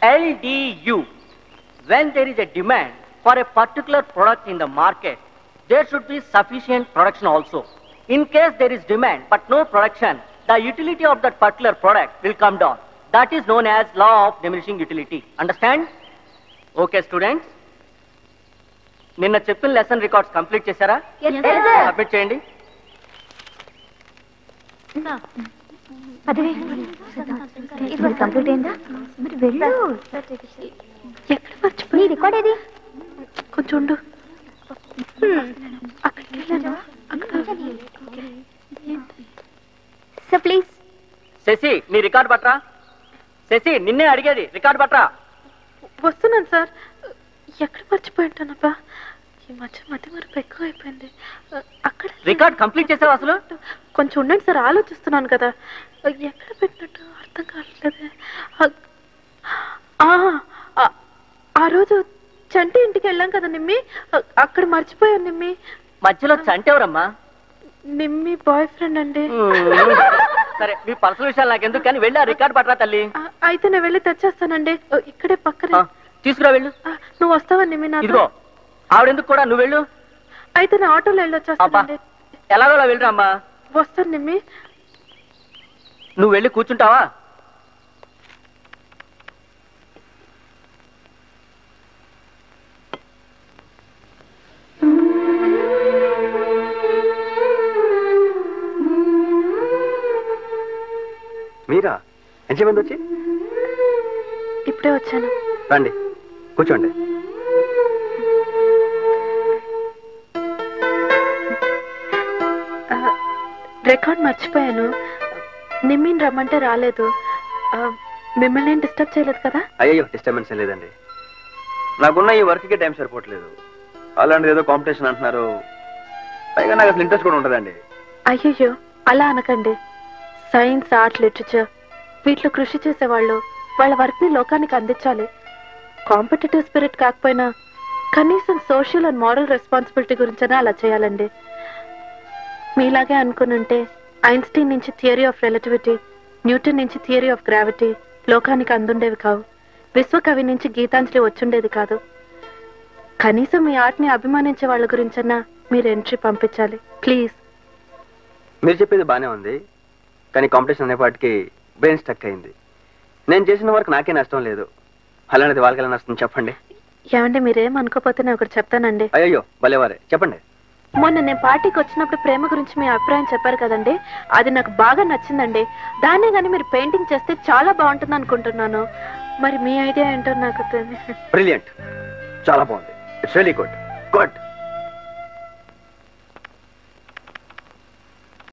LDU. When there is a demand for a particular product in the market, there should be sufficient production also. In case there is demand but no production, the utility of that particular product will come down. That is known as law of diminishing utility. Understand? Okay, students. నిన్న చెప్పిన lesson records complete చేశారా? Submit చేయండి. Complete అయిందా? మరి వెళ్ళు. ఎక్కడ మర్చిపోయి record ఏది? కొంచెం ఉండు. అక్కడికి వెళ్ళాను. Sir please. శశి, నీ రికార్డ్ పట్రా. శశి, నిన్నే అడిగేది, రికార్డ్ పట్రా. వస్తున్నాను సార్. ఎక్కడ మర్చిపోయి ఉంటానబ్బా, ఈ మధ్య మరపు ఎక్కువ అయిపోయింది. అక్కడ రికార్డ్ కంప్లీట్ చేసావు అసలు? కొంచెం ఉండండి సార్, ఆలోచిస్తున్నాను కదా. ఎక్కడ పెట్టినట్టు అర్థం కావట్లేదు. ఆ రోజు చంటి ఇంటికి వెళ్ళాం కదా నిమ్మి, అక్కడ మర్చిపోయాను నిమ్మి. మధ్యలో చంటి ఎవరమ్మా? నిమ్మి బాయ్ ఫ్రెండ్ అండి. సరే, మీ పర్సనల్ విషయాలు నాకెందుకు కానీ వెళ్ళి ఆ రికార్డ్ పట్రా తల్లి. అయితే నేను వెళ్ళి తెచ్చేస్తానండి, ఇక్కడే పక్కనే. తీసుకురా, వెళ్ళు. నువ్వు వస్తావా నిమ్మి? ఇదిగో ఆవిడెందుకు కూడా, నువ్వు వెళ్ళు. అయితే నా ఆటోలో వెళ్ళొచ్చేస్తానండి. ఎలాగో వెళ్ళరా అమ్మా. వస్తాను నిమ్మి. నువ్వు వెళ్ళి కూర్చుంటావా? మీరా? ఎంతమంది వచ్చి? ఇప్పుడే వచ్చాను. రండి, కూర్చోండి. రికార్డ్ మర్చిపోయాను. నిమ్మిని రమ్మంటే రాలేదు. మిమ్మల్ని ఏం డిస్టర్బ్ చేయలేదు కదా? అయ్యో, డిస్టర్బెన్స్ లేదండి. నాకున్న ఈ వర్క్కి టైం సరిపోవట్లేదు. అలాంటిది ఏదో కాంపిటీషన్ అంటున్నారు. పైగా నాకు అసలు ఇంట్రెస్ట్ కూడా ఉంటుందండి. అయ్యో, అలా అనకండి. సైన్స్, ఆర్ట్, లిటరేచర్ వీటిలో కృషి చేసేవాళ్ళు వాళ్ళ వర్క్ని లోకానికి అందించాలి. కాంపిటేటివ్ స్పిరిట్ కాకపోయినా కనీసం సోషల్ అండ్ మారల్ రెస్పాన్సిబిలిటీ గురించైనా అలా చేయాలండి. మీలాగే అనుకునుంటే ఐన్స్టీన్ నుంచి థియరీ ఆఫ్ రిలేటివిటీ, న్యూటన్ నుంచి థియరీ ఆఫ్ గ్రావిటీ లోకానికి అందుండేవి కావు. విశ్వకవి నుంచి గీతాంజలి వచ్చుండేది కాదు. కనీసం మీ ఆర్ట్ని అభిమానించే వాళ్ళ గురించన్నా మీరు ఎంట్రీ పంపించాలి ప్లీజ్. మీరు చెప్పేది బాగానే ఉంది, కానీ కాంపిటీషన్ అనేపాటికి బ్రెయిన్ స్టక్ అయింది. నేను చేసిన వరకు నాకే నష్టం లేదు, అలాంటిది వాళ్ళకెలా నష్టం చెప్పండి. ఏమండి, మీరేం అనుకోపోతే నేను ఒకటి చెప్తానండి. అయ్యో భలేవారే, చెప్పండి. మొన్న నేను పార్టీకి వచ్చినప్పుడు ప్రేమ గురించి మీ అభిప్రాయం చెప్పారు కదండి, అది నాకు బాగా నచ్చిందండి. దాన్నే కానీ మీరు పెయింటింగ్ చేస్తే చాలా బాగుంటుంది అనుకుంటున్నాను. మరి మీ ఐడియా ఏంటో నాకు తెలియదు. బ్రిలియంట్, చాలా బాగుంది. It's really good. గుడ్.